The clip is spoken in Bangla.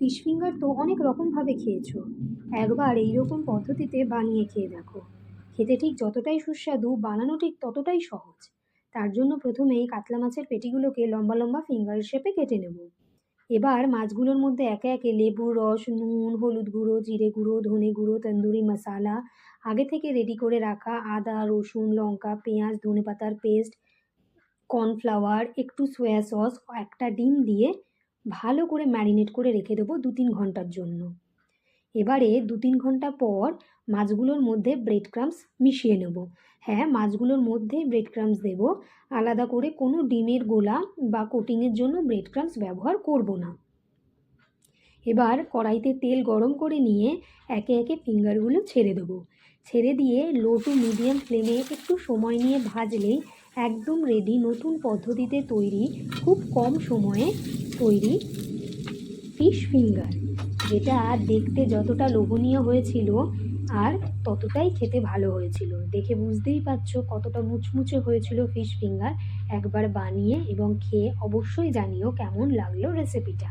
ফিশ ফিঙ্গার তো অনেক রকমভাবে খেয়েছো, একবার এইরকম পদ্ধতিতে বানিয়ে খেয়ে দেখো। খেতে ঠিক যতটাই সুস্বাদু, বানানো ঠিক ততটাই সহজ। তার জন্য প্রথমেই কাতলা মাছের পেটিগুলোকে লম্বা লম্বা ফিঙ্গার শেপে কেটে নেব। এবার মাছগুলোর মধ্যে একে একে লেবুর রস, নুন, হলুদ গুঁড়ো, জিরে গুঁড়ো, ধনে গুঁড়ো, তন্দুরি মশালা, আগে থেকে রেডি করে রাখা আদা, রসুন, লঙ্কা, পেঁয়াজ, ধনেপাতার পেস্ট, কর্নফ্লাওয়ার, একটু সয়া সস, একটা ডিম দিয়ে ভালো করে ম্যারিনেট করে রেখে দেবো 2-3 ঘন্টার জন্য। এবারে 2-3 ঘন্টা পর মাছগুলোর মধ্যে ব্রেড ক্রাম্বস মিশিয়ে নেব। হ্যাঁ, মাছগুলোর মধ্যে ব্রেড ক্রাম্বস দেবো, আলাদা করে কোনো ডিমের গোলা বা কোটিংয়ের জন্য ব্রেড ক্রাম্বস ব্যবহার করব না। এবার কড়াইতে তেল গরম করে নিয়ে একে একে ফিঙ্গারগুলো ছেড়ে দেবো। ছেড়ে দিয়ে লো টু মিডিয়াম ফ্লেমে একটু সময় নিয়ে ভাজলেই একদম রেডি নতুন পদ্ধতিতে তৈরি, খুব কম সময়ে তৈরি ফিশ ফিঙ্গার, যেটা দেখতে যতটা লোভনীয় হয়েছিল আর ততটাই খেতে ভালো হয়েছিল। দেখে বুঝতেই পারছো কতটা মুচমুচে হয়েছিল ফিশ ফিঙ্গার। একবার বানিয়ে এবং খেয়ে অবশ্যই জানিও কেমন লাগলো রেসিপিটা।